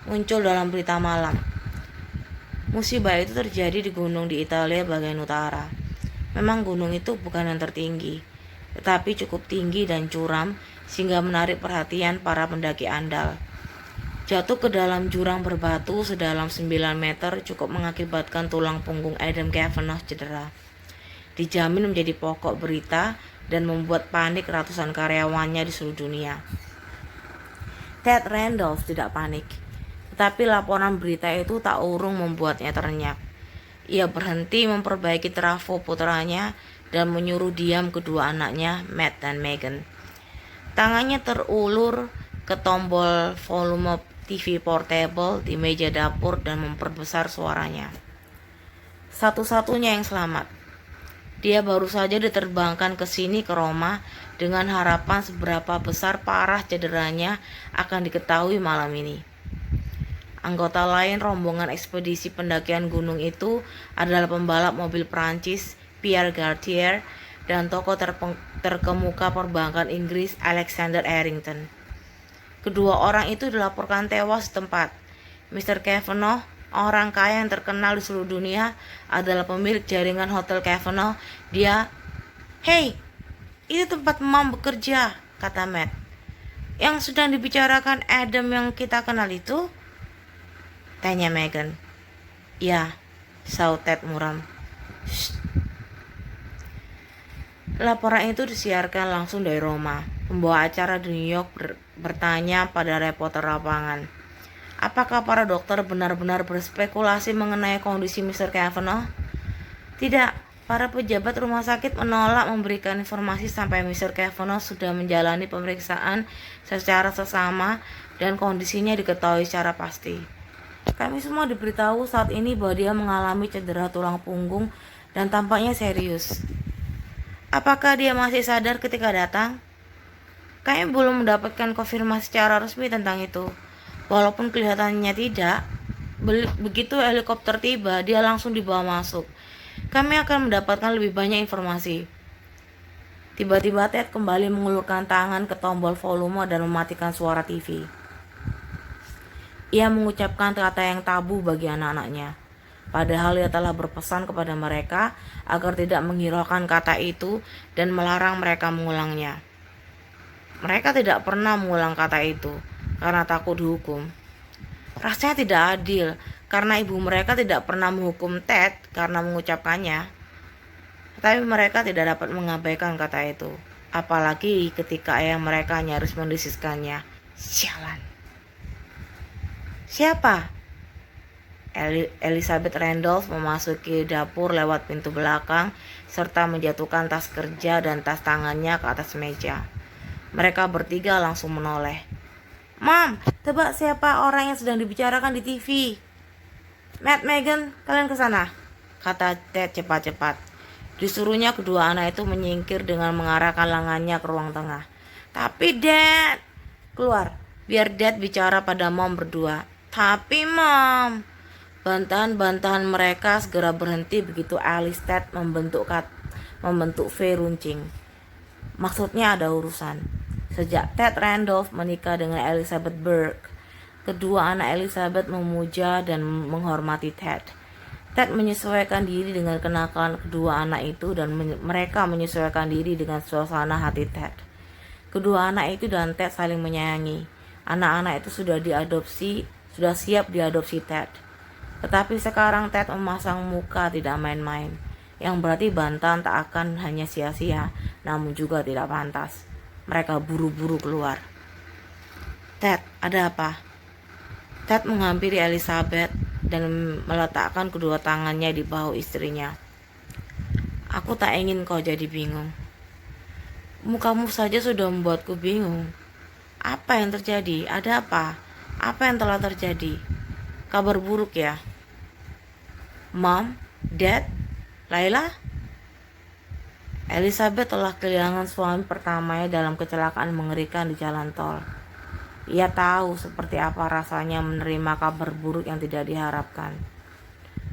muncul dalam berita malam. Musibah itu terjadi di gunung di Italia bagian utara. Memang gunung itu bukan yang tertinggi, tetapi cukup tinggi dan curam sehingga menarik perhatian para pendaki andal. Jatuh ke dalam jurang berbatu sedalam 9 meter cukup mengakibatkan tulang punggung Adam Cavanagh cedera. Dijamin menjadi pokok berita dan membuat panik ratusan karyawannya di seluruh dunia. Ted Randolph tidak panik, tetapi laporan berita itu tak urung membuatnya terenyak. Ia berhenti memperbaiki trafo putranya dan menyuruh diam kedua anaknya, Matt dan Megan. Tangannya terulur ke tombol volume TV portable di meja dapur dan memperbesar suaranya. Satu-satunya yang selamat. Dia baru saja diterbangkan ke sini ke Roma dengan harapan seberapa besar parah cederanya akan diketahui malam ini. Anggota lain rombongan ekspedisi pendakian gunung itu adalah pembalap mobil Prancis Pierre Gaultier dan tokoh terkemuka perbankan Inggris Alexander Harrington. Kedua orang itu dilaporkan tewas di tempat. Mr. Cavanagh, orang kaya yang terkenal di seluruh dunia, adalah pemilik jaringan Hotel Cavanagh. Hei, ini tempat Mom bekerja, kata Matt. Yang sedang dibicarakan Adam yang kita kenal itu? Tanya Megan. Ya, saut Ted muram. Shh. Laporan itu disiarkan langsung dari Roma. Pembawa acara di New York bertanya pada reporter lapangan, apakah para dokter benar-benar berspekulasi mengenai kondisi Mr. Cavanagh? Tidak, para pejabat rumah sakit menolak memberikan informasi sampai Mr. Cavanagh sudah menjalani pemeriksaan secara sesama dan kondisinya diketahui secara pasti. Kami semua diberitahu saat ini bahwa dia mengalami cedera tulang punggung dan tampaknya serius. Apakah dia masih sadar ketika datang? Kami belum mendapatkan konfirmasi secara resmi tentang itu. Walaupun kelihatannya tidak, begitu helikopter tiba, dia langsung dibawa masuk. Kami akan mendapatkan lebih banyak informasi. Tiba-tiba Ted kembali mengulurkan tangan ke tombol volume dan mematikan suara TV. Ia mengucapkan kata yang tabu bagi anak-anaknya. Padahal ia telah berpesan kepada mereka agar tidak menghiraukan kata itu dan melarang mereka mengulangnya. Mereka tidak pernah mengulang kata itu karena takut dihukum. Rasanya tidak adil karena ibu mereka tidak pernah menghukum Ted karena mengucapkannya. Tapi mereka tidak dapat mengabaikan kata itu, apalagi ketika ayah mereka nyaris mendesiskannya. Sialan. Siapa? Elizabeth Randolph memasuki dapur lewat pintu belakang serta menjatuhkan tas kerja dan tas tangannya ke atas meja. Mereka bertiga langsung menoleh. Mom, tebak siapa orang yang sedang dibicarakan di TV? Matt, Megan, kalian ke sana, kata Ted cepat-cepat. Disuruhnya kedua anak itu menyingkir dengan mengarahkan lengannya ke ruang tengah. Tapi Dad, keluar, biar Dad bicara pada Mom berdua. Tapi Mom, bantahan-bantahan mereka segera berhenti begitu Alice Ted membentuk V runcing. Maksudnya ada urusan. Sejak Ted Randolph menikah dengan Elizabeth Burke, kedua anak Elizabeth memuja dan menghormati Ted. Ted menyesuaikan diri dengan kenakalan kedua anak itu dan mereka menyesuaikan diri dengan suasana hati Ted. Kedua anak itu dan Ted saling menyayangi. Anak-anak itu sudah siap diadopsi Ted. Tetapi sekarang Ted memasang muka tidak main-main, yang berarti bantahan tak akan hanya sia-sia, namun juga tidak pantas. Mereka buru-buru keluar. Ted, ada apa? Ted menghampiri Elizabeth dan meletakkan kedua tangannya di bahu istrinya. Aku tak ingin kau jadi bingung. Mukamu saja sudah membuatku bingung. Apa yang terjadi? Ada apa? Apa yang telah terjadi? Kabar buruk ya? Mom, Dad, Laila? Elizabeth telah kehilangan suami pertamanya dalam kecelakaan mengerikan di jalan tol. Ia tahu seperti apa rasanya menerima kabar buruk yang tidak diharapkan.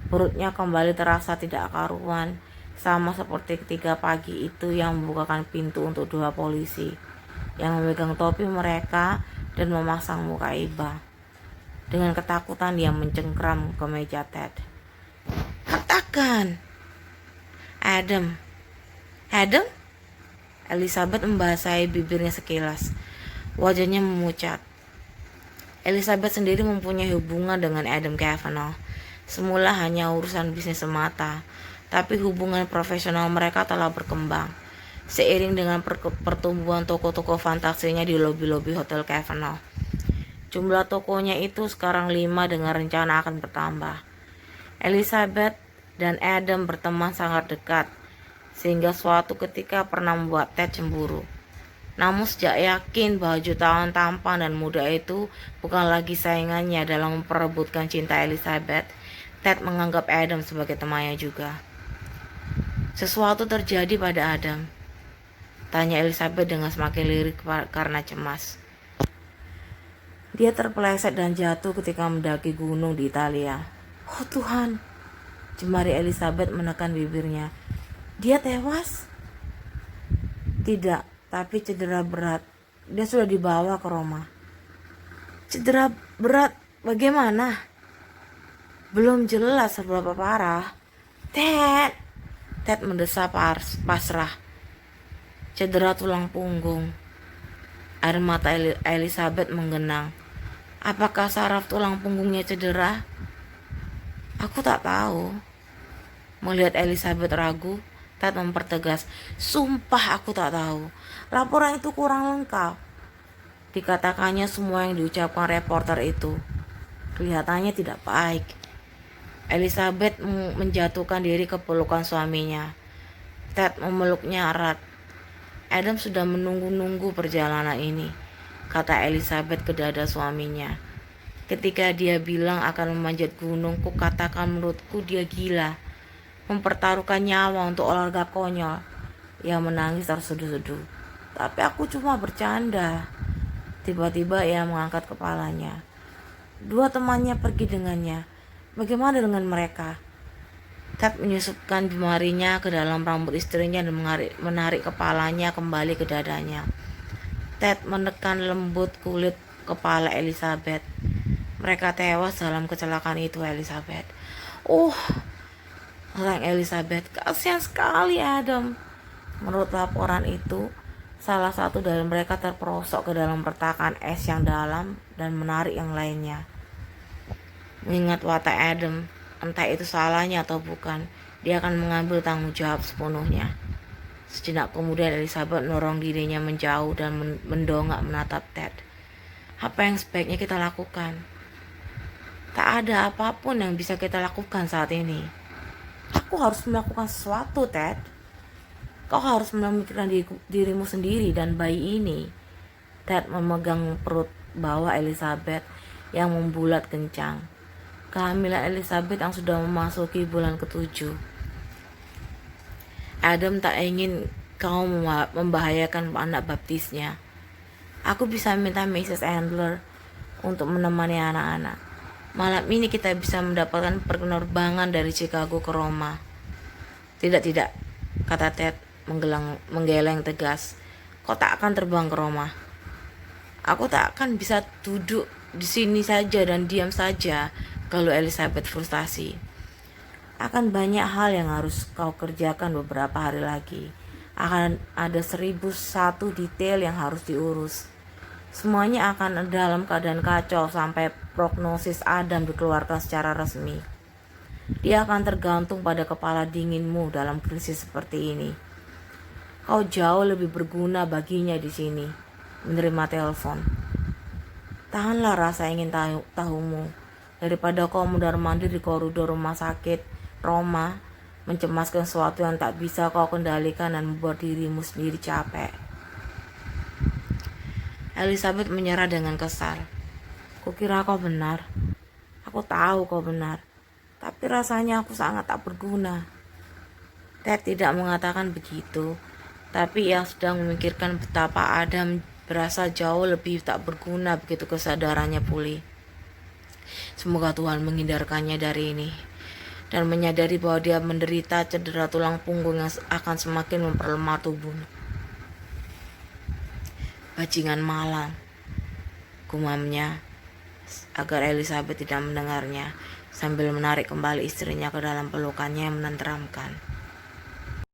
Perutnya kembali terasa tidak karuan, sama seperti ketika pagi itu yang membukakan pintu untuk dua polisi yang memegang topi mereka dan memasang muka iba. Dengan ketakutan dia mencengkram ke meja Ted. Katakan. Adam. Adam? Elizabeth membasahi bibirnya sekilas. Wajahnya memucat. Elizabeth sendiri mempunyai hubungan dengan Adam Cavanaugh. Semula hanya urusan bisnis semata, tapi hubungan profesional mereka telah berkembang. Seiring dengan pertumbuhan toko-toko fantasinya di lobi-lobi Hotel Cavanaugh. Jumlah tokonya itu sekarang 5 dengan rencana akan bertambah. Elizabeth dan Adam berteman sangat dekat, sehingga suatu ketika pernah membuat Ted cemburu. Namun sejak yakin bahwa jutawan tampan dan muda itu bukan lagi saingannya dalam memperebutkan cinta Elizabeth, Ted menganggap Adam sebagai temannya juga. Sesuatu terjadi pada Adam, tanya Elizabeth dengan semakin lirik karena cemas. Dia terpeleset dan jatuh ketika mendaki gunung di Italia. Oh Tuhan, jemari Elizabeth menekan bibirnya. Dia tewas? Tidak, tapi cedera berat. Dia sudah dibawa ke Roma. Cedera berat bagaimana? Belum jelas seberapa parah. Ted mendesah pasrah. Cedera tulang punggung. Air mata Elizabeth menggenang. Apakah saraf tulang punggungnya cedera? Aku tak tahu. Melihat Elizabeth ragu, Ted mempertegas. Sumpah aku tak tahu. Laporan itu kurang lengkap. Dikatakannya semua yang diucapkan reporter itu. Kelihatannya tidak baik. Elizabeth menjatuhkan diri ke pelukan suaminya. Ted memeluknya erat. Adam sudah menunggu-nunggu perjalanan ini, kata Elizabeth ke dada suaminya. Ketika dia bilang akan memanjat gunung, ku katakan menurutku dia gila. Mempertaruhkan nyawa untuk olahraga konyol. Ia menangis terseduh-seduh. Tapi aku cuma bercanda. Tiba-tiba ia mengangkat kepalanya. 2 temannya pergi dengannya. Bagaimana dengan mereka? Ted menyusupkan jemarinya ke dalam rambut istrinya dan menarik kepalanya kembali ke dadanya. Ted menekan lembut kulit kepala Elizabeth. Mereka tewas dalam kecelakaan itu, Elizabeth. Orang Elizabeth, kasihan sekali Adam. Menurut laporan itu, salah satu dari mereka terperosok ke dalam retakan es yang dalam dan menarik yang lainnya. Mengingat watak Adam, entah itu salahnya atau bukan, dia akan mengambil tanggung jawab sepenuhnya. Sejenak kemudian Elizabeth mendorong dirinya menjauh dan mendongak menatap Ted. Apa yang sebaiknya kita lakukan? Tak ada apapun yang bisa kita lakukan saat ini. Aku harus melakukan sesuatu, Ted. Kau harus memikirkan dirimu sendiri dan bayi ini. Ted memegang perut bawah Elizabeth yang membulat kencang. Kehamilan Elizabeth yang sudah memasuki bulan ke-7. Adam tak ingin kau membahayakan anak baptisnya. Aku bisa minta Mrs. Andler untuk menemani anak-anak. Malam ini kita bisa mendapatkan penerbangan dari Chicago ke Roma. Tidak, kata Ted menggeleng tegas. Kau tak akan terbang ke Roma. Aku tak akan bisa duduk di sini saja dan diam saja. Kalau Elizabeth frustasi. Akan banyak hal yang harus kau kerjakan beberapa hari lagi. Akan ada 1001 detail yang harus diurus. Semuanya akan dalam keadaan kacau sampai prognosis Adam dikeluarkan secara resmi. Dia akan tergantung pada kepala dinginmu dalam krisis seperti ini. Kau jauh lebih berguna baginya di sini. Menerima telepon. Tahanlah rasa ingin tahumu. Daripada kau mundar-mandir di koridor rumah sakit Roma, mencemaskan sesuatu yang tak bisa kau kendalikan dan membuat dirimu sendiri capek. Elizabeth menyerah dengan kesal. Kukira kau benar. Aku tahu kau benar. Tapi rasanya aku sangat tak berguna. Ted tidak mengatakan begitu, tapi ia sedang memikirkan betapa Adam berasa jauh lebih tak berguna begitu kesadarannya pulih. Semoga Tuhan menghindarkannya dari ini dan menyadari bahwa dia menderita cedera tulang punggung yang akan semakin memperlemah tubuhnya. Bajingan malang. gumamnya agar Elizabeth tidak mendengarnya, sambil menarik kembali istrinya ke dalam pelukannya yang menenteramkan.